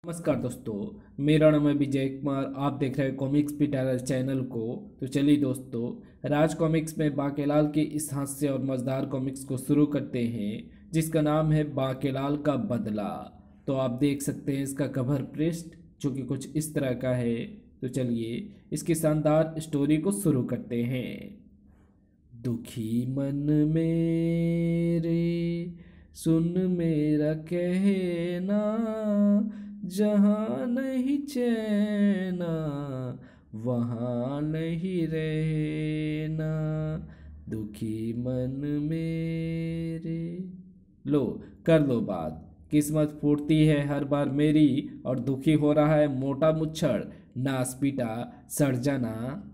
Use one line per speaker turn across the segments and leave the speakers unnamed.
नमस्कार दोस्तों। मेरा नाम है विजय कुमार। आप देख रहे हैं कॉमिक्स पिटारा चैनल को। तो चलिए दोस्तों, राज कॉमिक्स में बाकेलाल की इस हास्य और मज़ेदार कॉमिक्स को शुरू करते हैं, जिसका नाम है बाकेलाल का बदला। तो आप देख सकते हैं इसका कवर पृष्ठ, जो कि कुछ इस तरह का है। तो चलिए इसकी शानदार स्टोरी को शुरू करते हैं। दुखी मन मेरे सुन मेरा कहना, जहाँ नहीं चैना वहाँ नहीं रहना। दुखी मन मेरे, लो कर लो बात। किस्मत फूटती है हर बार मेरी, और दुखी हो रहा है मोटा मुच्छर नासपीटा सरजना।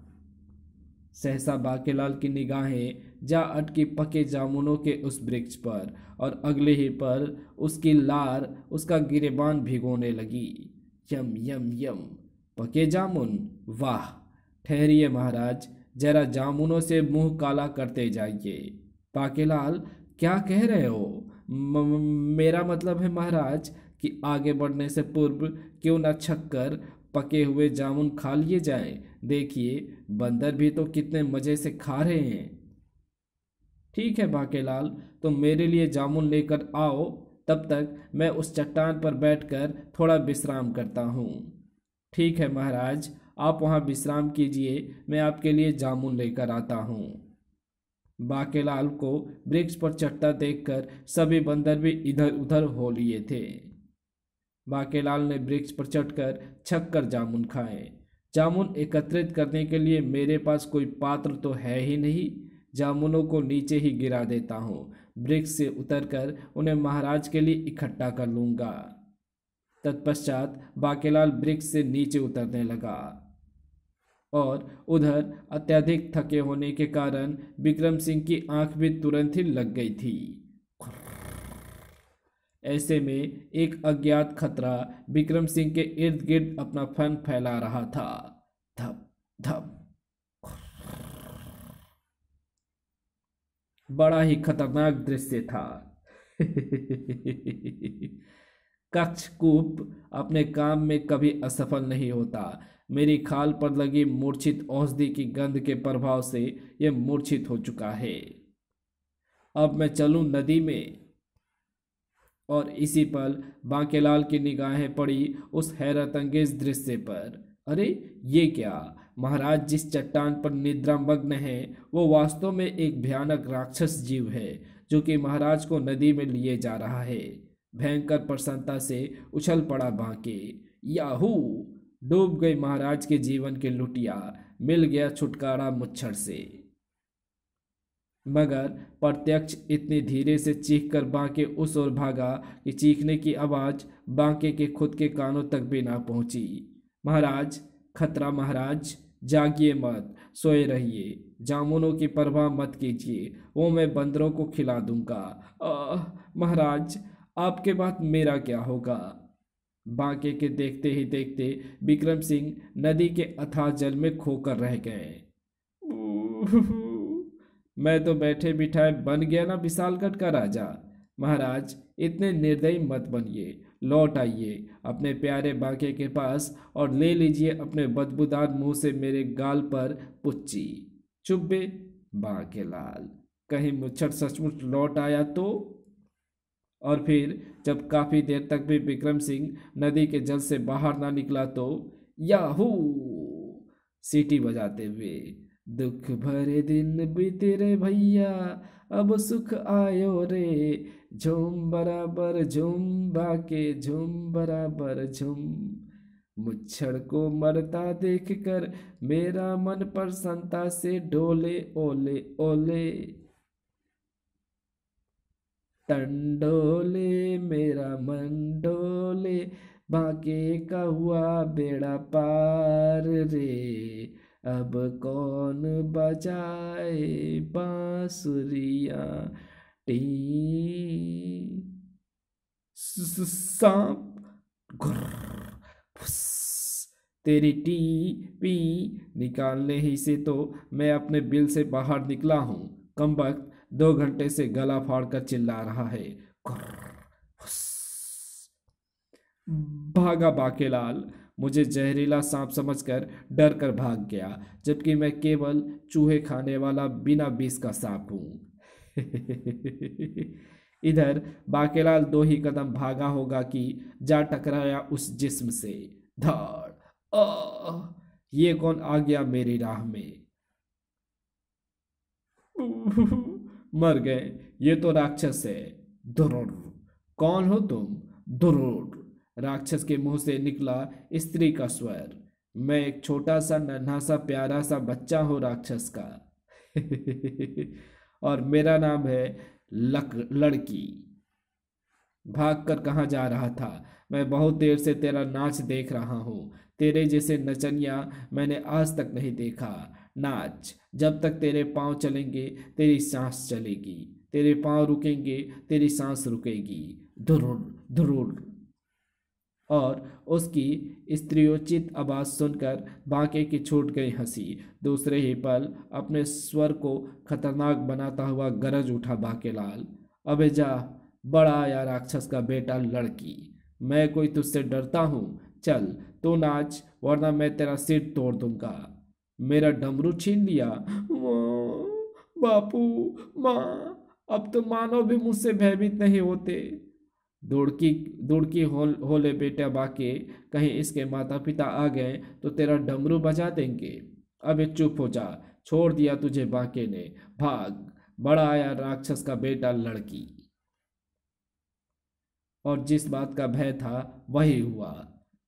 सहसा बाकेलाल की निगाहें जा अटकी पके जामुनों के उस वृक्ष पर, और अगले ही पर उसकी लार उसका गिरेबान भिगोने लगी। यम यम यम, पके जामुन, वाह! ठहरिए महाराज, जरा जामुनों से मुंह काला करते जाइए। बाकेलाल, क्या कह रहे हो? मेरा मतलब है महाराज कि आगे बढ़ने से पूर्व क्यों न छक्कर पके हुए जामुन खा लिए जाएं। देखिए, बंदर भी तो कितने मज़े से खा रहे हैं। ठीक है बाकेलाल, तो मेरे लिए जामुन लेकर आओ। तब तक मैं उस चट्टान पर बैठकर थोड़ा विश्राम करता हूँ। ठीक है महाराज, आप वहाँ विश्राम कीजिए, मैं आपके लिए जामुन लेकर आता हूँ। बाकेलाल को वृक्ष पर चढ़ता देखकर सभी बंदर भी इधर उधर हो लिए थे। बाकेलाल ने वृक्ष पर चढ़कर छक्कर जामुन खाए। जामुन एकत्रित करने के लिए मेरे पास कोई पात्र तो है ही नहीं। जामुनों को नीचे ही गिरा देता हूँ। वृक्ष से उतरकर उन्हें महाराज के लिए इकट्ठा कर लूंगा। तत्पश्चात बाकेलाल वृक्ष से नीचे उतरने लगा, और उधर अत्यधिक थके होने के कारण विक्रम सिंह की आंख भी तुरंत ही लग गई थी। ऐसे में एक अज्ञात खतरा विक्रम सिंह के इर्द गिर्द अपना फन फैला रहा था। धप धप, बड़ा ही खतरनाक दृश्य था। कक्षकूप अपने काम में कभी असफल नहीं होता। मेरी खाल पर लगी मूर्छित औषधि की गंध के प्रभाव से यह मूर्छित हो चुका है। अब मैं चलूं नदी में। और इसी पल बांकेलाल की निगाहें पड़ी उस हैरत अंगेज दृश्य पर। अरे ये क्या! महाराज जिस चट्टान पर निद्रामग्न है, वो वास्तव में एक भयानक राक्षस जीव है, जो कि महाराज को नदी में लिए जा रहा है। भयंकर प्रसन्नता से उछल पड़ा बांके। याहू! डूब गई महाराज के जीवन की लुटिया, मिल गया छुटकारा मुच्छर से। मगर प्रत्यक्ष इतनी धीरे से चीख कर बांके उस ओर भागा कि चीखने की आवाज बांके के खुद के कानों तक भी ना पहुंची। महाराज, खतरा महाराज, जागिए मत, सोए रहिए, जामुनों की परवाह मत कीजिए, वो मैं बंदरों को खिला दूंगा। महाराज, आपके बाद मेरा क्या होगा? बांके के देखते ही देखते विक्रम सिंह नदी के अथाह जल में खोकर रह गए। मैं तो बैठे बिठाए बन गया ना विशालगढ़ का राजा। महाराज, इतने निर्दयी मत बनिए, लौट आइए अपने प्यारे बांके के पास और ले लीजिए अपने बदबूदार मुंह से मेरे गाल पर पुच्ची। चुप बे बांकेलाल, कहीं मुच्छर सचमुच लौट आया तो? और फिर जब काफी देर तक भी विक्रम सिंह नदी के जल से बाहर ना निकला तो याहू सीटी बजाते हुए, दुख भरे दिन बीते रे भैया, अब सुख आयो रे, झूम बराबर झूम बाके झूम बराबर झूम। मुच्छर को मरता देख कर मेरा मन प्रसन्नता से डोले ओले ओले। टंडोले मेरा मन डोले, बाके का हुआ बेड़ा पार रे, अब कौन बजाए बांसुरियां टी। सांप, घुर्र, फुस, तेरी टी पी निकालने ही से तो मैं अपने बिल से बाहर निकला हूँ। कमबख्त 2 घंटे से गला फाड़कर चिल्ला रहा है। घुर्र, फुस। भागा बाकेलाल। मुझे जहरीला सांप समझकर डर कर भाग गया, जबकि मैं केवल चूहे खाने वाला बिना विष का सांप हूं। इधर बाकेलाल 2 ही कदम भागा होगा कि जा टकराया उस जिस्म से। धड़, आ, ये कौन आ गया मेरी राह में? मर गए, ये तो राक्षस है। दुरुर, कौन हो तुम? दुरुर, राक्षस के मुंह से निकला स्त्री का स्वर। मैं एक छोटा सा नन्हा सा प्यारा सा बच्चा हूँ राक्षस का। और मेरा नाम है लड़की। भाग कर कहाँ जा रहा था? मैं बहुत देर से तेरा नाच देख रहा हूँ। तेरे जैसे नचनिया मैंने आज तक नहीं देखा। नाच, जब तक तेरे पाँव चलेंगे तेरी सांस चलेगी, तेरे पाँव रुकेंगे तेरी सांस रुकेगी। धुरुर धुरुर। और उसकी स्त्रियोचित आवाज सुनकर बांके की छूट गई हंसी। दूसरे ही पल अपने स्वर को खतरनाक बनाता हुआ गरज उठा बाकेलाल। अबे जा, बड़ा आया राक्षस का बेटा लड़की। मैं कोई तुझसे डरता हूँ? चल तू नाच, वरना मैं तेरा सिर तोड़ दूंगा। मेरा डमरू छीन लिया? माँ, बापू, माँ, अब तो मानव भी मुझसे भयभीत नहीं होते। दुड़की दुड़की होले बेटा बाके, कहीं इसके माता पिता आ गए तो तेरा डमरू बजा देंगे। अबे चुप हो जा, छोड़ दिया तुझे बाके ने। भाग, बड़ा आया राक्षस का बेटा लड़की। और जिस बात का भय था वही हुआ।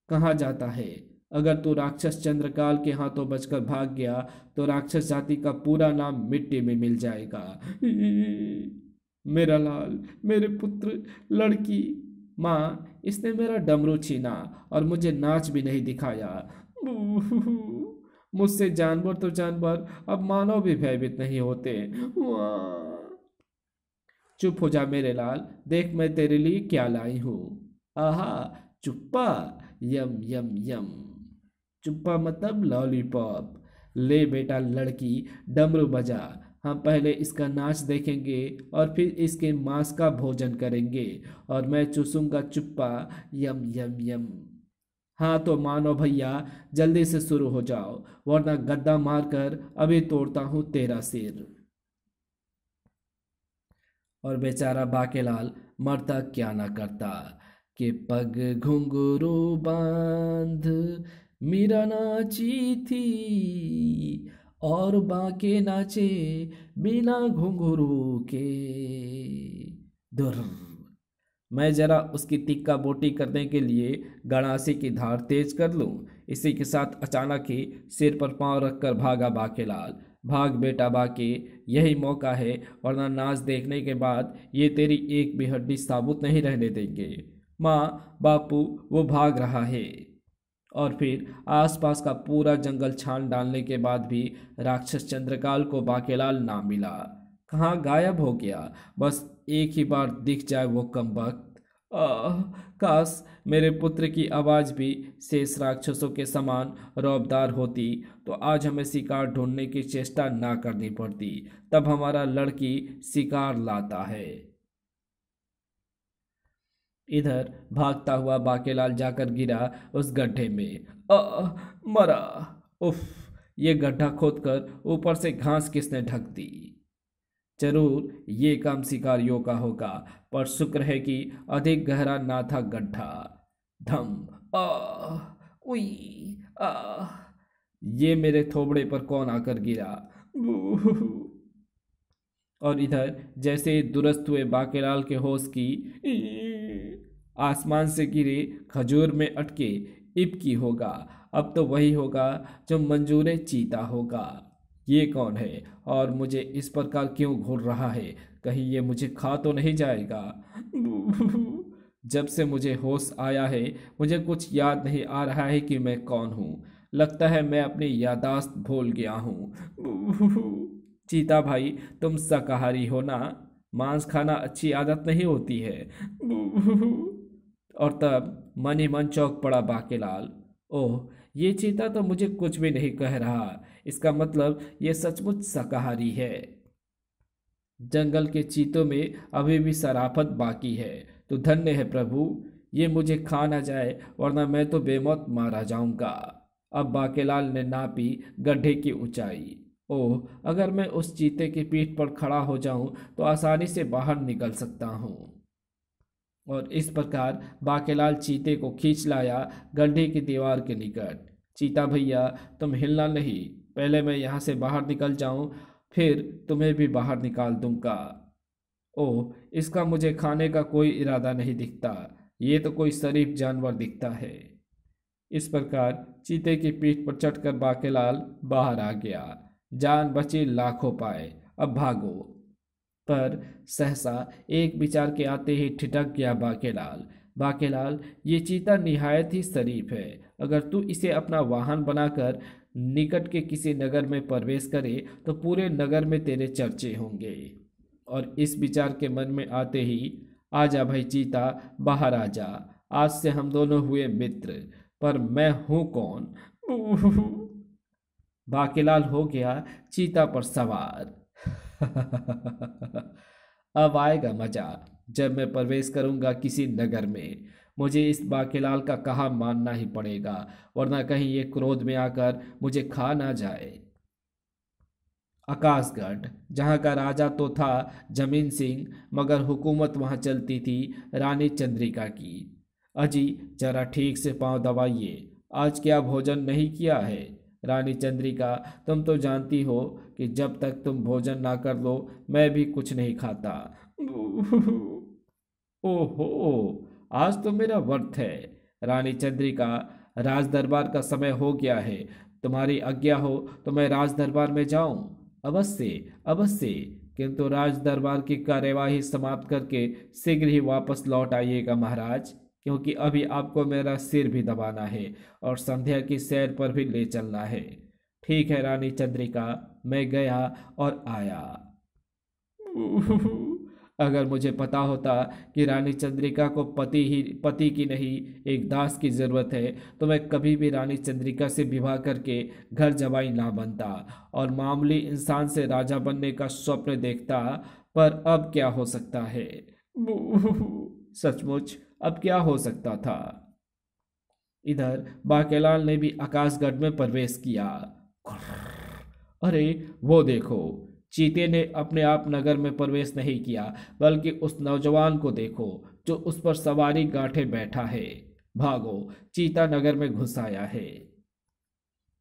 कहाँ जाता है? अगर तू राक्षस चंद्रकाल के हाथों बचकर भाग गया तो राक्षस जाति का पूरा नाम मिट्टी में मिल जाएगा। मेरा लाल, मेरे पुत्र, लड़की। माँ, इसने मेरा डमरू छीना और मुझे नाच भी नहीं दिखाया। मुझसे जानवर तो जानवर, अब मानव भी भयभीत नहीं होते। चुप हो जा मेरे लाल, देख मैं तेरे लिए क्या लाई हूं। आहा, चुप्पा, यम यम यम। चुप्पा मतलब लॉलीपॉप। ले बेटा लड़की, डमरू बजा। हम पहले इसका नाच देखेंगे और फिर इसके मांस का भोजन करेंगे, और मैं चूसूंगा चुप्पा, यम यम यम। हाँ तो मानो भैया, जल्दी से शुरू हो जाओ, वरना गद्दा मारकर अभी तोड़ता हूं तेरा सिर। और बेचारा बाकेलाल मरता क्या ना करता कि पग घुंघरू बांध मीरा नाची थी, और बाके नाचे बिना घुंघरू के। दुर, मैं जरा उसकी तिक्का बोटी करने के लिए गणासी की धार तेज कर लूं। इसी के साथ अचानक ही सिर पर पांव रखकर भागा बाकेलाल। भाग बेटा बाके, यही मौका है, वरना नाच देखने के बाद ये तेरी एक भी हड्डी साबुत नहीं रहने देंगे। माँ, बापू, वो भाग रहा है। और फिर आसपास का पूरा जंगल छान डालने के बाद भी राक्षस चंद्रकाल को बाकेलाल ना मिला। कहाँ गायब हो गया? बस एक ही बार दिख जाए वो कमबख्त। आह, काश मेरे पुत्र की आवाज़ भी शेष राक्षसों के समान रौबदार होती, तो आज हमें शिकार ढूंढने की चेष्टा ना करनी पड़ती। तब हमारा लड़की शिकार लाता है। इधर भागता हुआ बाकेलाल जाकर गिरा उस गड्ढे में। मरा। उफ, ये गड्ढा खोदकर ऊपर से घास किसने ढक दी? जरूर ये काम शिकारियों का होगा, पर शुक्र है कि अधिक गहरा ना था गड्ढा। धम, उई, आ, ये मेरे थोबड़े पर कौन आकर गिरा? और इधर जैसे ही दुरस्त हुए बाकेलाल के होश की, आसमान से गिरे खजूर में अटके इब्की होगा। अब तो वही होगा जो मंजूर चीता होगा। ये कौन है और मुझे इस प्रकार क्यों घूर रहा है? कहीं ये मुझे खा तो नहीं जाएगा? जब से मुझे होश आया है मुझे कुछ याद नहीं आ रहा है कि मैं कौन हूँ। लगता है मैं अपनी यादाश्त भूल गया हूँ। चीता भाई, तुम शाकाहारी हो ना? मांस खाना अच्छी आदत नहीं होती है। और तब मन ही मन चौंक पड़ा बाकेलाल। ओह, ये चीता तो मुझे कुछ भी नहीं कह रहा। इसका मतलब ये सचमुच शाकाहारी है। जंगल के चीतों में अभी भी शराफत बाकी है। तो धन्य है प्रभु, ये मुझे खा ना जाए, वरना मैं तो बेमौत मारा जाऊंगा। अब बाकेलाल ने नापी गड्ढे की ऊंचाई। ओह, अगर मैं उस चीते की पीठ पर खड़ा हो जाऊं तो आसानी से बाहर निकल सकता हूं। और इस प्रकार बाकेलाल चीते को खींच लाया गड्ढे की दीवार के निकट। चीता भैया, तुम हिलना नहीं, पहले मैं यहाँ से बाहर निकल जाऊं, फिर तुम्हें भी बाहर निकाल दूंगा। ओह, इसका मुझे खाने का कोई इरादा नहीं दिखता, ये तो कोई शरीफ जानवर दिखता है। इस प्रकार चीते की पीठ पर चढ़कर बाकेलाल बाहर आ गया। जान बची लाखों पाए, अब भागो। पर सहसा एक विचार के आते ही ठिठक गया बाकेलाल। बाकेलाल, ये चीता निहायत ही शरीफ है। अगर तू इसे अपना वाहन बनाकर निकट के किसी नगर में प्रवेश करे तो पूरे नगर में तेरे चर्चे होंगे। और इस विचार के मन में आते ही, आजा भाई चीता, बाहर आजा, आज से हम दोनों हुए मित्र। पर मैं हूं कौन? बाकेलाल हो गया चीता पर सवार। अब आएगा मजा, जब मैं प्रवेश करूंगा किसी नगर में। मुझे इस बाकेलाल का कहा मानना ही पड़ेगा, वरना कहीं ये क्रोध में आकर मुझे खा ना जाए। आकाशगढ़, जहाँ का राजा तो था जमीन सिंह, मगर हुकूमत वहाँ चलती थी रानी चंद्रिका की। अजी, जरा ठीक से पांव दबाइए, आज क्या भोजन नहीं किया है? रानी चंद्रिका, तुम तो जानती हो कि जब तक तुम भोजन ना कर लो मैं भी कुछ नहीं खाता। ओहो, आज तो मेरा व्रत है। रानी चंद्रिका, राज दरबार का समय हो गया है, तुम्हारी आज्ञा हो तो मैं राज दरबार में जाऊं? अवश्य अवश्य, किंतु राज दरबार की कार्यवाही समाप्त करके शीघ्र ही वापस लौट आइएगा महाराज, क्योंकि अभी आपको मेरा सिर भी दबाना है और संध्या की सैर पर भी ले चलना है। ठीक है रानी चंद्रिका, मैं गया और आया। अगर मुझे पता होता कि रानी चंद्रिका को पति की नहीं एक दास की जरूरत है तो मैं कभी भी रानी चंद्रिका से विवाह करके घर जवाई ना बनता और मामूली इंसान से राजा बनने का स्वप्न देखता। पर अब क्या हो सकता है? सचमुच अब क्या हो सकता था? इधर बाकेलाल ने भी आकाशगढ़ में प्रवेश किया। अरे वो देखो, चीते ने अपने आप नगर में प्रवेश नहीं किया, बल्कि उस नौजवान को देखो जो उस पर सवारी गांठे बैठा है। भागो, चीता नगर में घुस आया है।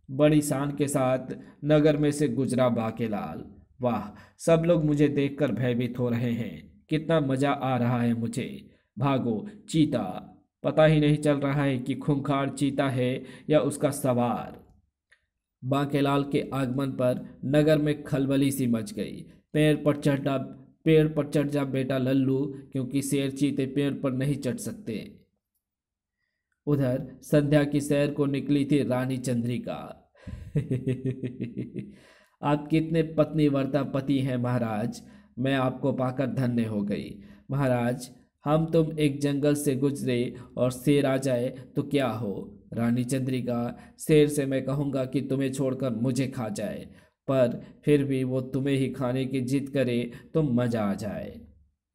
बड़ी शान के साथ नगर में से गुजरा बाकेलाल। वाह, सब लोग मुझे देखकर भयभीत हो रहे हैं, कितना मजा आ रहा है मुझे। भागो चीता, पता ही नहीं चल रहा है कि खूंखार चीता है या उसका सवार। बांकेलाल के आगमन पर नगर में खलबली सी मच गई। पेड़ पर चढ़ जा बेटा लल्लू, क्योंकि शेर चीते पेड़ पर नहीं चढ़ सकते। उधर संध्या की सैर को निकली थी रानी चंद्रिका। आप कितने पत्नीव्रता पति हैं महाराज, मैं आपको पाकर धन्य हो गई। महाराज, हम तुम एक जंगल से गुजरे और शेर आ जाए तो क्या हो? रानी चंद्रिका, शेर से मैं कहूँगा कि तुम्हें छोड़कर मुझे खा जाए, पर फिर भी वो तुम्हें ही खाने की जिद करे तो मजा आ जाए।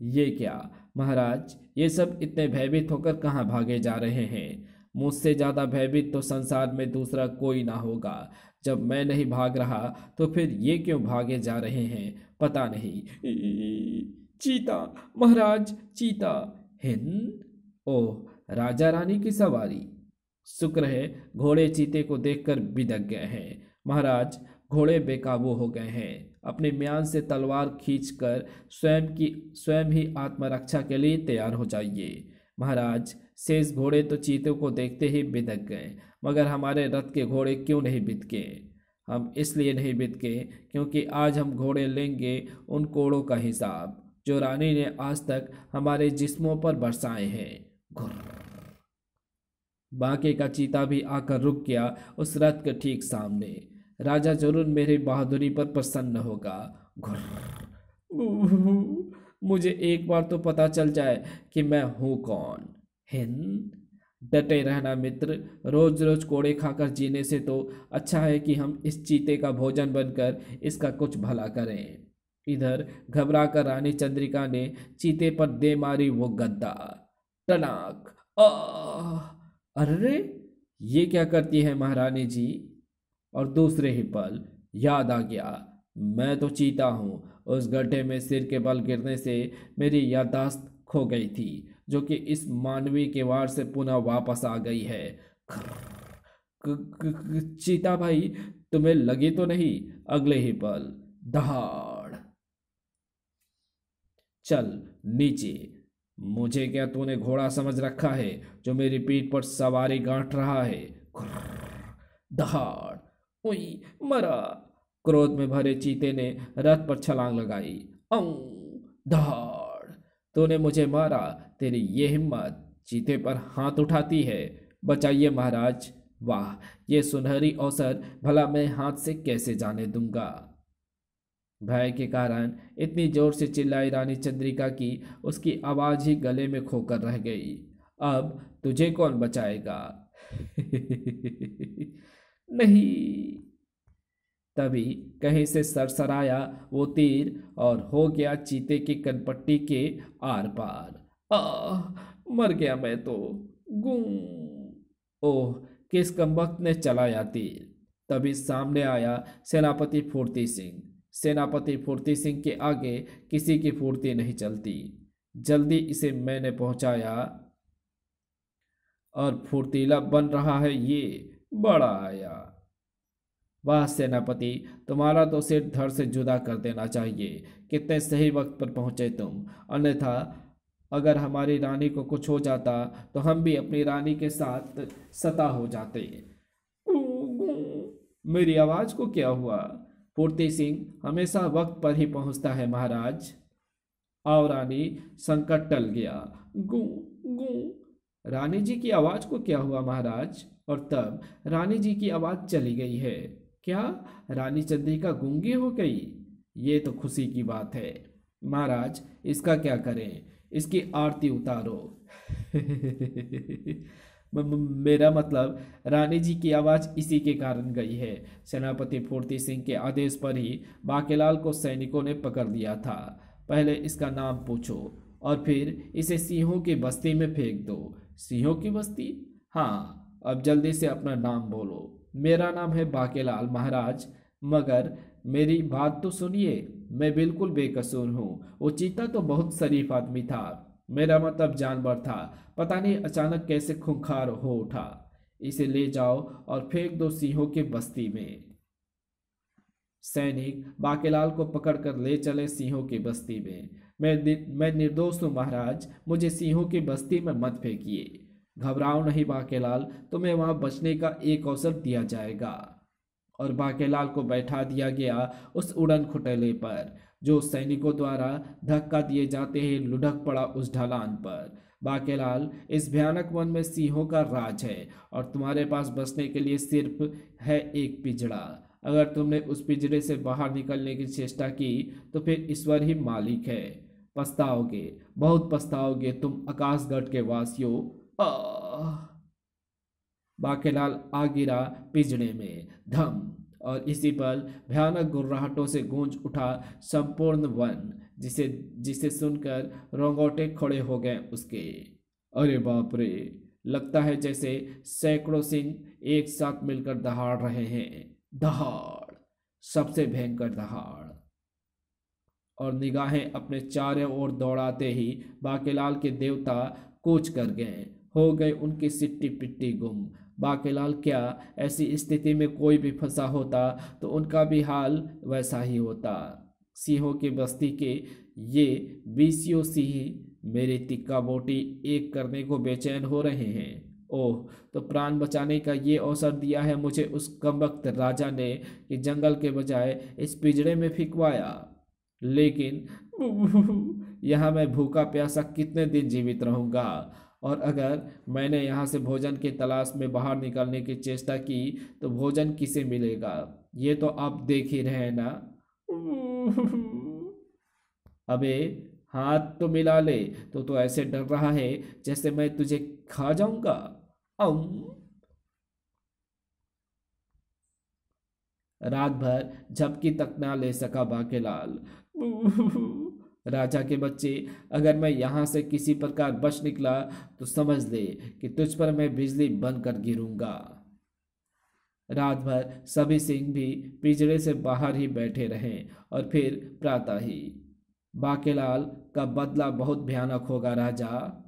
ये क्या महाराज, ये सब इतने भयभीत होकर कहाँ भागे जा रहे हैं? मुझसे ज़्यादा भयभीत तो संसार में दूसरा कोई ना होगा। जब मैं नहीं भाग रहा तो फिर ये क्यों भागे जा रहे हैं पता नहीं। चीता महाराज, चीता। हिंद, ओह, राजा रानी की सवारी। शुक्र है घोड़े चीते को देखकर बिदक गए हैं। महाराज, घोड़े बेकाबू हो गए हैं। अपने म्यान से तलवार खींचकर स्वयं ही आत्मरक्षा के लिए तैयार हो जाइए। महाराज, शेष घोड़े तो चीतों को देखते ही बिदक गए, मगर हमारे रथ के घोड़े क्यों नहीं बिदके? हम इसलिए नहीं बिदके क्योंकि आज हम घोड़े लेंगे उन कोड़ों का हिसाब जो रानी ने आज तक हमारे जिस्मों पर बरसाए हैं। घुर्र। बांके का चीता भी आकर रुक गया उस रथ के ठीक सामने। राजा जरूर मेरी बहादुरी पर प्रसन्न होगा। मुझे एक बार तो पता चल जाए कि मैं हूं कौन। हिंद, डटे रहना मित्र, रोज रोज कोड़े खाकर जीने से तो अच्छा है कि हम इस चीते का भोजन बनकर इसका कुछ भला करें। इधर घबराकर रानी चंद्रिका ने चीते पर दे मारी वो गद्दा। टनाक, आ, अरे ये क्या करती है महारानी जी। और दूसरे ही पल याद आ गया, मैं तो चीता हूँ। उस गड्ढे में सिर के बल गिरने से मेरी याददाश्त खो गई थी, जो कि इस मानवीय के वार से पुनः वापस आ गई है। चीता भाई, तुम्हें लगी तो नहीं। अगले ही पल दहाड़। चल नीचे। मुझे क्या तूने घोड़ा समझ रखा है जो मेरी पीठ पर सवारी गांठ रहा है। दहाड़। उई, मरा। क्रोध में भरे चीते ने रथ पर छलांग लगाई। औ दहाड़। तूने मुझे मारा, तेरी ये हिम्मत चीते पर हाथ उठाती है। बचाइए महाराज। वाह, ये सुनहरी अवसर भला मैं हाथ से कैसे जाने दूंगा। भय के कारण इतनी जोर से चिल्लाई रानी चंद्रिका की उसकी आवाज ही गले में खोकर रह गई। अब तुझे कौन बचाएगा। नहीं। तभी कहीं से सरसराया वो तीर और हो गया चीते की कनपट्टी के आर पार। मर गया मैं तो। गूं। ओह, किस कमबख्त ने चलाया तीर। तभी सामने आया सेनापति फुर्ती सिंह। सेनापति फुर्ती सिंह के आगे किसी की फुर्ती नहीं चलती। जल्दी इसे मैंने पहुंचाया और फुर्तीला बन रहा है ये। बड़ा आया। वाह सेनापति, तुम्हारा तो सिर धड़ से जुदा कर देना चाहिए। कितने सही वक्त पर पहुंचे तुम, अन्यथा अगर हमारी रानी को कुछ हो जाता तो हम भी अपनी रानी के साथ सता हो जाते। मेरी आवाज को क्या हुआ। फुर्ती सिंह हमेशा वक्त पर ही पहुंचता है महाराज। आओ रानी, संकट टल गया। गू गू। रानी जी की आवाज को क्या हुआ महाराज। और तब रानी जी की आवाज चली गई है। क्या रानी चंद्रिका गूंगी हो गई। ये तो खुशी की बात है। महाराज, इसका क्या करें। इसकी आरती उतारो। मेरा मतलब रानी जी की आवाज इसी के कारण गई है। सेनापति फुर्ती सिंह के आदेश पर ही बाकेलाल को सैनिकों ने पकड़ लिया था। पहले इसका नाम पूछो और फिर इसे सिंहों की बस्ती में फेंक दो। सिंहों की बस्ती। हाँ, अब जल्दी से अपना नाम बोलो। मेरा नाम है बाकेलाल महाराज। मगर मेरी बात तो सुनिए, मैं बिल्कुल बेकसूर हूँ। वो चीता तो बहुत शरीफ आदमी था। मेरा मतलब जानवर था। पता नहीं अचानक कैसे खूंखार हो उठा। इसे ले जाओ और फेंक दो सिंहों की बस्ती में। सैनिक बाकेलाल को पकड़कर ले चले सिंहों की बस्ती में। मैं निर्दोष हूँ महाराज, मुझे सिंहों की बस्ती में मत फेंकिए। घबराओ नहीं बाकेलाल, तुम्हें वहां बचने का एक अवसर दिया जाएगा। और बाकेलाल को बैठा दिया गया उस उड़न खटोले पर, जो सैनिकों द्वारा धक्का दिए जाते ही लुढ़क पड़ा उस ढलान पर। बाकेलाल, इस भयानक वन में सिंहों का राज है और तुम्हारे पास बचने के लिए सिर्फ है एक पिंजड़ा। अगर तुमने उस पिंजरे से बाहर निकलने की चेष्टा की तो फिर ईश्वर ही मालिक है। पछताओगे, बहुत पछताओगे तुम आकाशगढ़ के वासियों। आह! बाकेलाल आ गिरा पिंजड़े में। धम। और इसी पल भयानक गुर्राहटों से गूंज उठा संपूर्ण वन, जिसे जिसे सुनकर रोंगटे खड़े हो गए उसके। अरे बाप रे, लगता है जैसे सैकड़ों सिंह एक साथ मिलकर दहाड़ रहे हैं। दहाड़, सबसे भयंकर दहाड़। और निगाहें अपने चारों ओर दौड़ाते ही बाकेलाल के देवता कूच कर गए, हो गए उनकी सिट्टी पिट्टी गुम। बाकेलाल, क्या ऐसी स्थिति में कोई भी फंसा होता तो उनका भी हाल वैसा ही होता। सिंहों की बस्ती के ये 20 सिंह मेरी तिक्का बोटी एक करने को बेचैन हो रहे हैं। ओह, तो प्राण बचाने का ये अवसर दिया है मुझे उस कमबख्त राजा ने कि जंगल के बजाय इस पिंजरे में फिकवाया। लेकिन यहाँ मैं भूखा प्यासा कितने दिन जीवित रहूंगा। और अगर मैंने यहाँ से भोजन की तलाश में बाहर निकलने की चेष्टा की तो भोजन किसे मिलेगा, ये तो आप देख ही रहे हैं ना। अबे, हाथ तो मिला ले। तो ऐसे डर रहा है जैसे मैं तुझे खा जाऊंगा। अम रात भर झपकी तक ना ले सका बाकेलाल। राजा के बच्चे, अगर मैं यहाँ से किसी प्रकार बच निकला तो समझ ले कि तुझ पर मैं बिजली बनकर गिरूंगा। रात भर सभी सिंह भी पिंजरे से बाहर ही बैठे रहे और फिर प्रातः ही। बाकेलाल का बदला बहुत भयानक होगा राजा।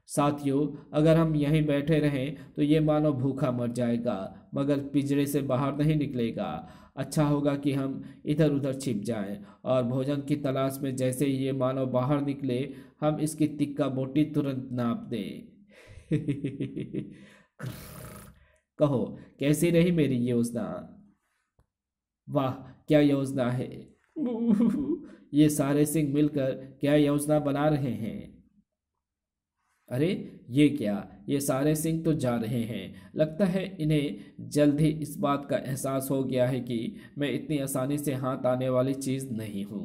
साथियों, अगर हम यहीं बैठे रहें तो ये मानो भूखा मर जाएगा, मगर पिंजरे से बाहर नहीं निकलेगा। अच्छा होगा कि हम इधर उधर छिप जाएं और भोजन की तलाश में जैसे ही ये मानो बाहर निकले हम इसकी तिक्का बोटी तुरंत नाप दें। कहो, कैसी रही मेरी योजना? वाह, क्या योजना है! ये सारे सिंह मिलकर क्या योजना बना रहे हैं? अरे ये क्या, ये सारे सिंह तो जा रहे हैं। लगता है इन्हें जल्द ही इस बात का एहसास हो गया है कि मैं इतनी आसानी से हाथ आने वाली चीज़ नहीं हूँ।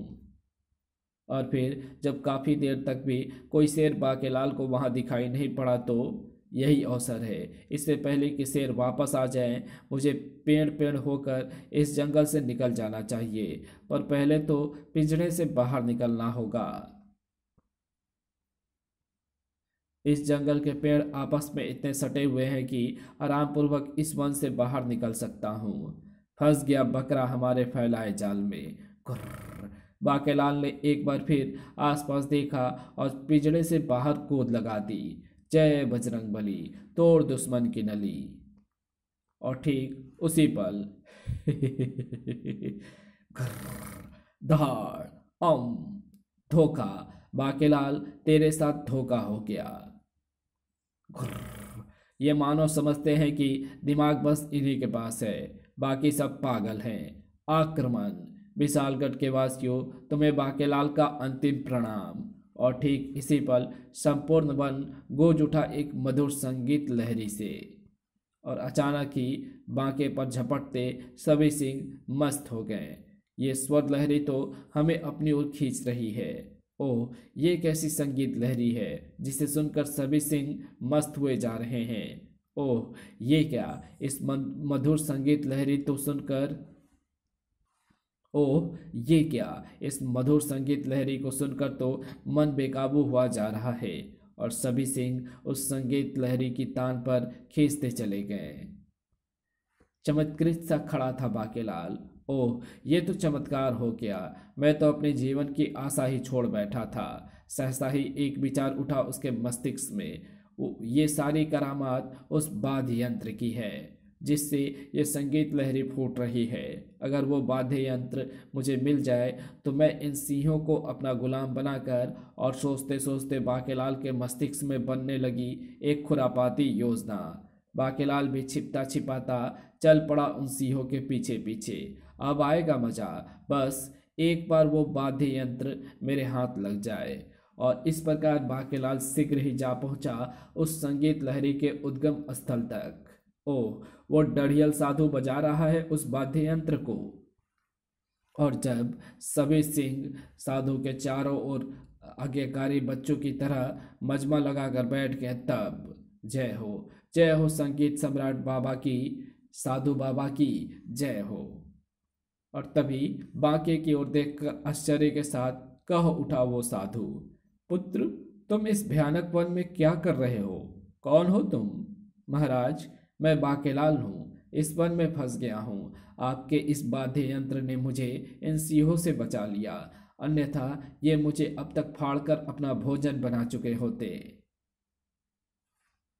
और फिर जब काफ़ी देर तक भी कोई शेर बाकेलाल को वहाँ दिखाई नहीं पड़ा तो यही अवसर है। इससे पहले कि शेर वापस आ जाए मुझे पेड़ पेड़ होकर इस जंगल से निकल जाना चाहिए, पर पहले तो पिंजरे से बाहर निकलना होगा। इस जंगल के पेड़ आपस में इतने सटे हुए हैं कि आराम पूर्वक इस वन से बाहर निकल सकता हूँ। फंस गया बकरा हमारे फैलाए जाल में। कुर्र। बाकेलाल ने एक बार फिर आसपास देखा और पिंजड़े से बाहर कूद लगा दी। जय बजरंगबली, तोड़ दुश्मन की नली। और ठीक उसी पल धाड़, अम, धोखा। बाकेलाल, तेरे साथ धोखा हो गया। ये मानो समझते हैं कि दिमाग बस इन्हीं के पास है, बाकी सब पागल हैं। आक्रमण! विशालगढ़ के वासियों, तुम्हें बाकेलाल का अंतिम प्रणाम। और ठीक इसी पल संपूर्ण वन गूंज उठा एक मधुर संगीत लहरी से, और अचानक ही बांके पर झपटते सभी सिंह मस्त हो गए। ये स्वर लहरी तो हमें अपनी ओर खींच रही है। ओह, ये कैसी संगीत लहरी है जिसे सुनकर सभी सिंह मस्त हुए जा रहे हैं। ओह, ये क्या, इस मधुर संगीत लहरी तो सुनकर ओह, ये क्या, इस मधुर संगीत लहरी को सुनकर तो मन बेकाबू हुआ जा रहा है और सभी सिंह उस संगीत लहरी की तान पर खींचते चले गए। चमत्कृत सा खड़ा था बाकेलाल। ओह, ये तो चमत्कार हो गया। मैं तो अपने जीवन की आशा ही छोड़ बैठा था। सहसा ही एक विचार उठा उसके मस्तिष्क में। ये सारी करामात उस वाद्य यंत्र की है जिससे ये संगीत लहरी फूट रही है। अगर वो वाद्य यंत्र मुझे मिल जाए तो मैं इन सिंहों को अपना गुलाम बनाकर, और सोचते सोचते बाकेलाल के मस्तिष्क में बनने लगी एक खुरापाती योजना। बाकेलाल भी छिपता छिपाता चल पड़ा उन सिंहों के पीछे पीछे। अब आएगा मजा, बस एक बार वो वाद्य यंत्र मेरे हाथ लग जाए। और इस प्रकार बाकेलाल शीघ्र ही जा पहुंचा उस संगीत लहरी के उद्गम स्थल तक। ओह, वो डढ़ियल साधु बजा रहा है उस वाद्य यंत्र को। और जब सभी सिंह साधु के चारों ओर आज्ञाकारी बच्चों की तरह मजमा लगाकर बैठ गए, तब जय हो, जय हो संगीत सम्राट बाबा की, साधु बाबा की जय हो। और तभी बांके की ओर देखकर आश्चर्य के साथ कह उठा वो साधु, पुत्र, तुम इस भयानक वन में क्या कर रहे हो? कौन हो तुम? महाराज, मैं बाकेलाल हूँ। इस वन में फंस गया हूँ। आपके इस वाद्य यंत्र ने मुझे इन सिंहों से बचा लिया, अन्यथा ये मुझे अब तक फाड़कर अपना भोजन बना चुके होते।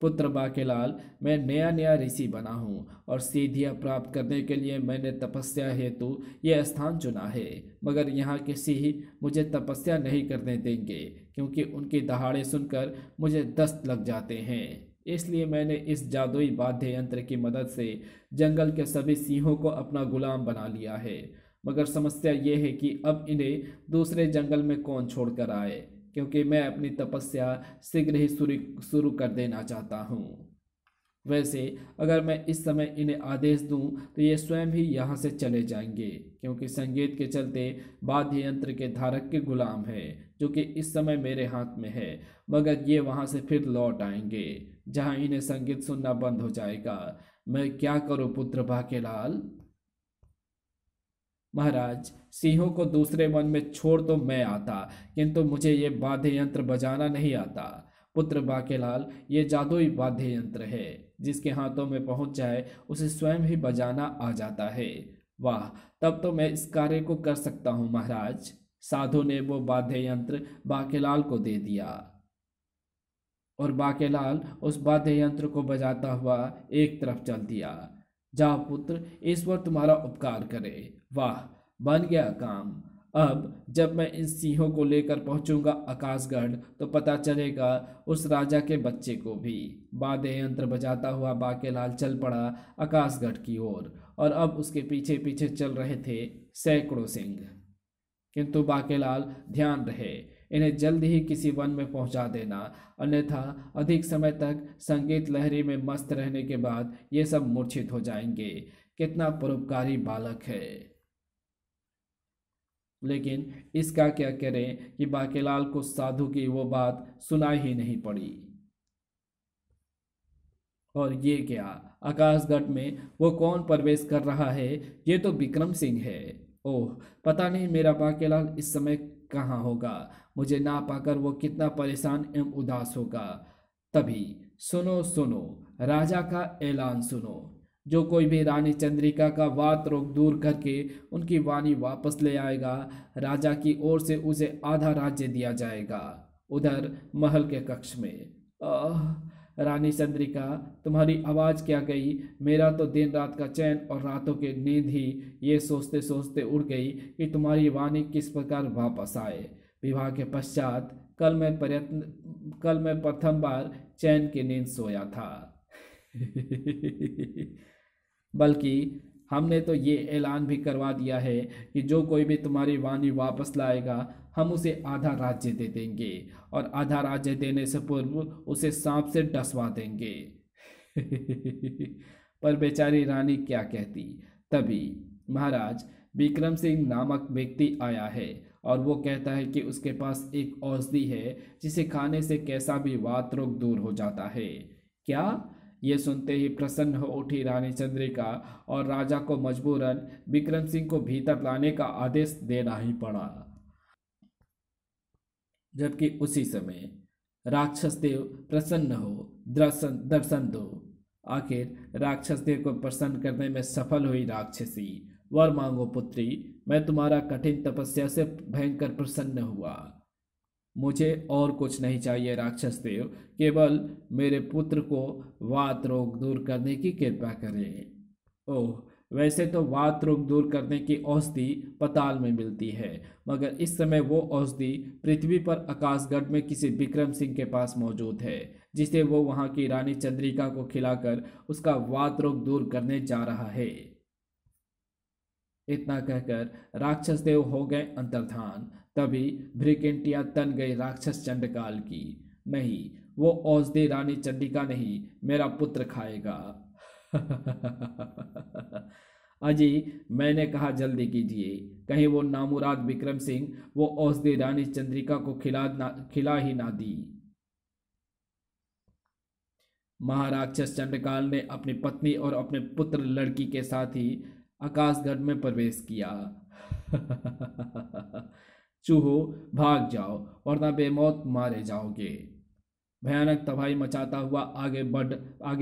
पुत्र बाकेलाल, मैं नया नया ऋषि बना हूँ और सिद्धियाँ प्राप्त करने के लिए मैंने तपस्या हेतु यह स्थान चुना है, मगर यहाँ के सिंह मुझे तपस्या नहीं करने देंगे क्योंकि उनकी दहाड़े सुनकर मुझे दस्त लग जाते हैं। इसलिए मैंने इस जादुई वाद्य यंत्र की मदद से जंगल के सभी सिंहों को अपना गुलाम बना लिया है। मगर समस्या ये है कि अब इन्हें दूसरे जंगल में कौन छोड़कर आए, क्योंकि मैं अपनी तपस्या शीघ्र ही शुरू कर देना चाहता हूँ। वैसे अगर मैं इस समय इन्हें आदेश दूं तो ये स्वयं ही यहाँ से चले जाएंगे, क्योंकि संगीत के चलते वाद्य यंत्र के धारक के गुलाम है जो कि इस समय मेरे हाथ में है। मगर ये वहाँ से फिर लौट आएंगे जहाँ इन्हें संगीत सुनना बंद हो जाएगा। मैं क्या करूँ पुत्र बाकेलाल? महाराज, सिंहों को दूसरे वन में छोड़ तो मैं आता, किंतु मुझे ये वाद्य यंत्र बजाना नहीं आता। पुत्र बाकेलाल, ये जादुई वाद्य यंत्र है, जिसके हाथों में पहुंच जाए उसे स्वयं ही बजाना आ जाता है। वाह, तब तो मैं इस कार्य को कर सकता हूँ महाराज। साधु ने वो वाद्य यंत्र बाकेलाल को दे दिया और बाकेलाल उस वाद्य यंत्र को बजाता हुआ एक तरफ चल दिया। जा पुत्र, ईश्वर तुम्हारा उपकार करे। वाह, बन गया काम। अब जब मैं इन सिंहों को लेकर पहुंचूंगा आकाशगढ़, तो पता चलेगा उस राजा के बच्चे को भी। वाद्य यंत्र बजाता हुआ बाकेलाल चल पड़ा आकाशगढ़ की ओर, और अब उसके पीछे पीछे चल रहे थे सैकड़ों सिंह। किंतु बाकेलाल, ध्यान रहे, इन्हें जल्द ही किसी वन में पहुंचा देना, अन्यथा अधिक समय तक संगीत लहरी में मस्त रहने के बाद ये सब मूर्छित हो जाएंगे। कितना परोपकारी बालक है। लेकिन इसका क्या करें कि बाकेलाल को साधु की वो बात सुनाई ही नहीं पड़ी। और ये क्या, आकाशगढ़ में वो कौन प्रवेश कर रहा है? ये तो विक्रम सिंह है। ओह, पता नहीं मेरा बाकेलाल इस समय कहाँ होगा। मुझे ना पाकर वो कितना परेशान एवं उदास होगा। तभी सुनो सुनो, राजा का ऐलान सुनो। जो कोई भी रानी चंद्रिका का वात रोग दूर करके उनकी वाणी वापस ले आएगा, राजा की ओर से उसे आधा राज्य दिया जाएगा, उधर महल के कक्ष में। रानी चंद्रिका, तुम्हारी आवाज़ क्या गई? मेरा तो दिन रात का चैन और रातों की नींद ही ये सोचते सोचते उड़ गई कि तुम्हारी वाणी किस प्रकार वापस आए। विवाह के पश्चात कल मैं प्रथम बार चैन की नींद सोया था। बल्कि हमने तो ये ऐलान भी करवा दिया है कि जो कोई भी तुम्हारी वाणी वापस लाएगा, हम उसे आधा राज्य दे देंगे, और आधा राज्य देने से पूर्व उसे सांप से डसवा देंगे। पर बेचारी रानी क्या कहती। तभी महाराज, विक्रम सिंह नामक व्यक्ति आया है, और वो कहता है कि उसके पास एक औषधि है जिसे खाने से कैसा भी वात रोग दूर हो जाता है। क्या? ये सुनते ही प्रसन्न हो उठी रानी चंद्रिका, और राजा को मजबूरन विक्रम सिंह को भीतर लाने का आदेश देना ही पड़ा। जबकि उसी समय राक्षस देव प्रसन्न हो दर्शन दो। आखिर राक्षस देव को प्रसन्न करने में सफल हुई राक्षसी। वर मांगो पुत्री, मैं तुम्हारा कठिन तपस्या से भयंकर प्रसन्न हुआ। मुझे और कुछ नहीं चाहिए राक्षस देव, केवल मेरे पुत्र को वात रोग दूर करने की कृपा करें। ओह, वैसे तो वात रोग दूर करने की औषधि पाताल में मिलती है, मगर इस समय वो औषधि पृथ्वी पर आकाशगढ़ में किसी विक्रम सिंह के पास मौजूद है, जिसे वो वहां की रानी चंद्रिका को खिलाकर उसका वात रोग दूर करने जा रहा है। इतना कहकर राक्षस देव हो गए अंतर्धान। तभी भ्रिकिंटिया तन गई राक्षस चंडकाल की। नहीं, वो औषधि रानी चंडिका नहीं, मेरा पुत्र खाएगा। अजी, मैंने कहा जल्दी कीजिए, कहीं वो नामुराद विक्रम सिंह वो औषधि रानी चंद्रिका को खिला ही ना दी। महाराक्षस चंडकाल ने अपनी पत्नी और अपने पुत्र लड़की के साथ ही आकाशगढ़ में प्रवेश किया। चूहो, भाग जाओ, वरना बेमौत मारे जाओगे। भयानक तबाही मचाता हुआ आगे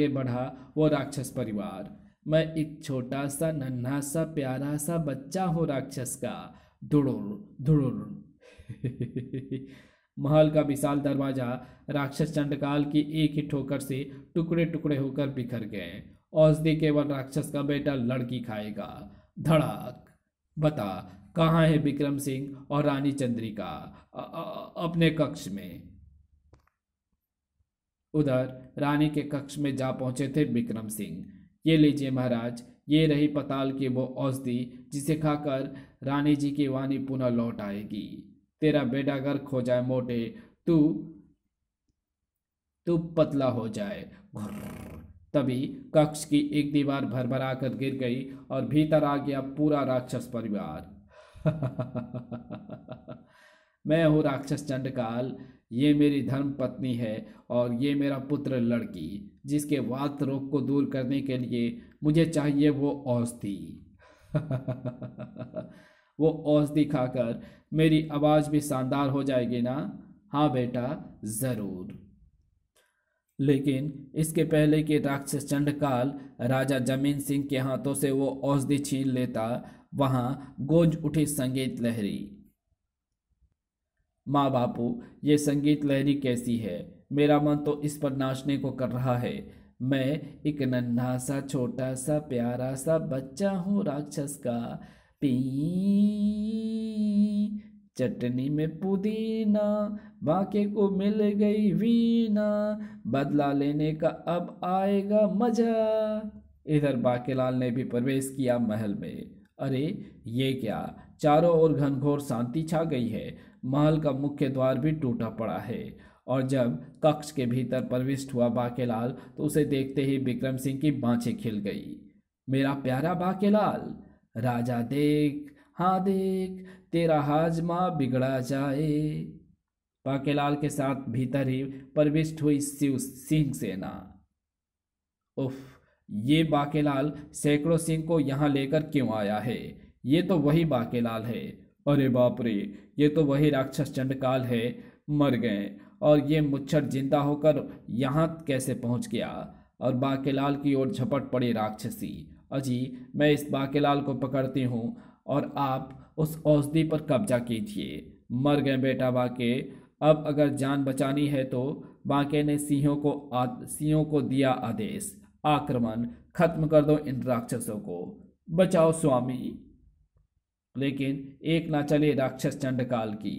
बढ़ा वो राक्षस परिवार। मैं एक छोटा सा नन्हा सा प्यारा सा बच्चा हूँ राक्षस का। धुड़ुर धुड़ुर। महल का विशाल दरवाजा राक्षस चंडकाल की एक ही ठोकर से टुकड़े टुकड़े होकर बिखर गए। औषधि केवल राक्षस का बेटा लड़की खाएगा। धड़ाक। बता, कहाँ है विक्रम सिंह और रानी चंद्रिका? अपने कक्ष में। उधर रानी के कक्ष में जा पहुंचे थे विक्रम सिंह। ये लीजिए महाराज, ये रही पताल की वो औषधि जिसे खाकर रानी जी की वाणी पुनः लौट आएगी। तेरा बेटा घर खो जाए मोटे, तू पतला हो जाए। तभी कक्ष की एक दीवार भरभरा कर गिर गई और भीतर आ गया पूरा राक्षस परिवार। मैं हूँ राक्षस चंडकाल, ये मेरी धर्म पत्नी है, और ये मेरा पुत्र लड़की, जिसके वात रोग को दूर करने के लिए मुझे चाहिए वो औषधि। वो औषधि खाकर मेरी आवाज भी शानदार हो जाएगी ना? हाँ बेटा, जरूर। लेकिन इसके पहले कि राक्षस चंडकाल राजा जमीन सिंह के हाथों से वो औषधि छीन लेता, वहां गूंज उठी संगीत लहरी। माँ बापू, ये संगीत लहरी कैसी है? मेरा मन तो इस पर नाचने को कर रहा है। मैं एक नन्हा सा छोटा सा प्यारा सा बच्चा हूँ राक्षस का। पी, चटनी में पुदीना, बाके को मिल गई वीणा, बदला लेने का अब आएगा मजा। इधर बाकेलाल ने भी प्रवेश किया महल में। अरे ये क्या, चारों ओर घनघोर शांति छा गई है। महल का मुख्य द्वार भी टूटा पड़ा है। और जब कक्ष के भीतर प्रविष्ट हुआ बाकेलाल, तो उसे देखते ही विक्रम सिंह की बाँछें खिल गई। मेरा प्यारा बाकेलाल, राजा देख, हाँ देख, तेरा हाजमा बिगड़ा जाए। बाकेलाल के साथ भीतर ही प्रविष्ट हुई शिव सिंह सेना। उफ, ये बाकेलाल सैकड़ों सिंह को यहाँ लेकर क्यों आया है? ये तो वही बाकेलाल है। अरे बाप रे, ये तो वही राक्षस चंडकाल है। मर गए। और ये मुच्छर जिंदा होकर यहाँ कैसे पहुँच गया? और बाकेलाल की ओर झपट पड़ी राक्षसी। अजी, मैं इस बाकेलाल को पकड़ती हूँ और आप उस औषधि पर कब्जा कीजिए। मर गए बेटा बाके। अब अगर जान बचानी है तो। बाके ने सिंहों को दिया आदेश। आक्रमण, खत्म कर दो इन राक्षसों को। बचाओ स्वामी। लेकिन एक ना चले राक्षस चंडकाल की।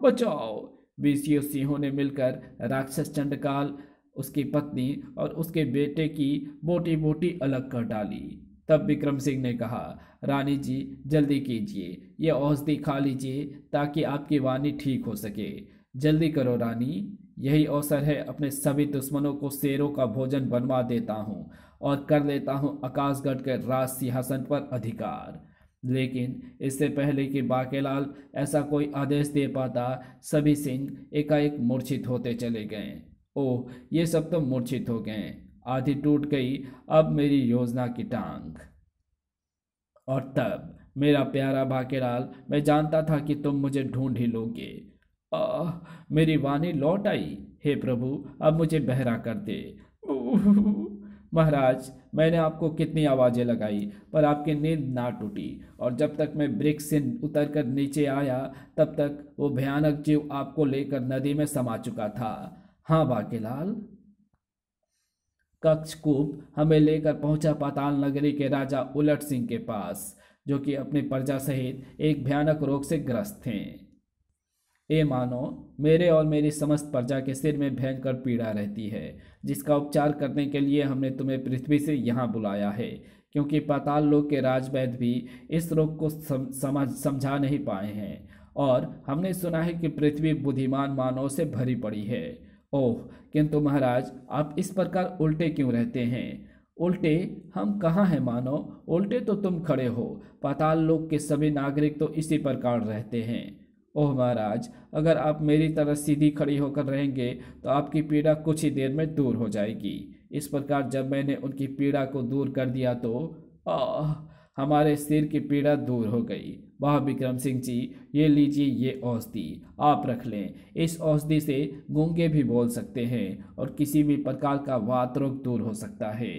बचाओ। 20 सिंहों ने मिलकर राक्षस चंडकाल, उसकी पत्नी और उसके बेटे की बोटी बोटी अलग कर डाली। तब विक्रम सिंह ने कहा, रानी जी जल्दी कीजिए, ये औषधि खा लीजिए ताकि आपकी वाणी ठीक हो सके। जल्दी करो रानी, यही अवसर है, अपने सभी दुश्मनों को शेरों का भोजन बनवा देता हूँ और कर लेता हूँ आकाशगढ़ के राज सिंहासन पर अधिकार। लेकिन इससे पहले कि बाकेलाल ऐसा कोई आदेश दे पाता, सभी सिंह एकाएक मूर्छित होते चले गए। ओह, ये सब तो मूर्छित हो गए। आधी टूट गई अब मेरी योजना की टांग। और तब मेरा प्यारा बाकेलाल, मैं जानता था कि तुम मुझे ढूंढ ही लोगे। मेरी वाणी लौट आई। हे प्रभु, अब मुझे बहरा कर दे। महाराज, मैंने आपको कितनी आवाजें लगाई पर आपकी नींद ना टूटी। और जब तक मैं वृक्ष से उतरकर नीचे आया, तब तक वो भयानक जीव आपको लेकर नदी में समा चुका था। हाँ बाकेलाल। कक्षकूप हमें लेकर पहुंचा पाताल नगरी के राजा उलट सिंह के पास, जो कि अपनी प्रजा सहित एक भयानक रोग से ग्रस्त थे। ए मानो, मेरे और मेरी समस्त प्रजा के सिर में भयंकर पीड़ा रहती है, जिसका उपचार करने के लिए हमने तुम्हें पृथ्वी से यहाँ बुलाया है, क्योंकि पाताल लोक के राजवैद्य भी इस रोग को समझा नहीं पाए हैं। और हमने सुना है कि पृथ्वी बुद्धिमान मानव से भरी पड़ी है। ओह, किंतु महाराज, आप इस प्रकार उल्टे क्यों रहते हैं? उल्टे हम कहाँ हैं मानव? उल्टे तो तुम खड़े हो। पाताल लोक के सभी नागरिक तो इसी प्रकार रहते हैं। ओह महाराज, अगर आप मेरी तरह सीधी खड़ी होकर रहेंगे तो आपकी पीड़ा कुछ ही देर में दूर हो जाएगी। इस प्रकार जब मैंने उनकी पीड़ा को दूर कर दिया तो हमारे सिर की पीड़ा दूर हो गई। वाह विक्रम सिंह जी, ये लीजिए, ये औषधि आप रख लें। इस औषधि से गूंगे भी बोल सकते हैं और किसी भी प्रकार का वात रोग दूर हो सकता है।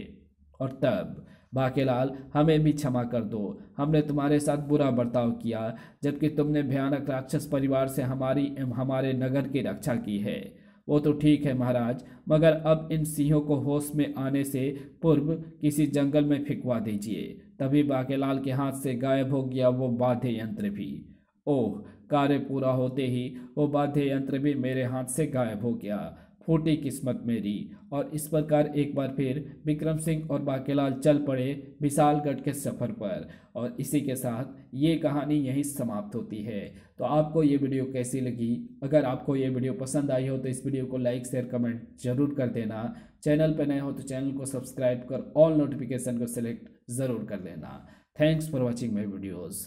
और तब बाकेलाल, हमें भी क्षमा कर दो। हमने तुम्हारे साथ बुरा बर्ताव किया, जबकि तुमने भयानक राक्षस परिवार से हमारे नगर की रक्षा की है। वो तो ठीक है महाराज, मगर अब इन सिंहों को होश में आने से पूर्व किसी जंगल में फिकवा दीजिए। तभी बाकेलाल के हाथ से गायब हो गया वो वाद्य यंत्र भी। ओह, कार्य पूरा होते ही वो वाद्य यंत्र भी मेरे हाथ से गायब हो गया। फूटी किस्मत मेरी। और इस प्रकार एक बार फिर विक्रम सिंह और बाकेलाल चल पड़े विशालगढ़ के सफ़र पर। और इसी के साथ ये कहानी यहीं समाप्त होती है। तो आपको ये वीडियो कैसी लगी? अगर आपको ये वीडियो पसंद आई हो तो इस वीडियो को लाइक शेयर कमेंट जरूर कर देना। चैनल पर नए हो तो चैनल को सब्सक्राइब कर ऑल नोटिफिकेशन को सिलेक्ट ज़रूर कर लेना। Thanks for watching my videos.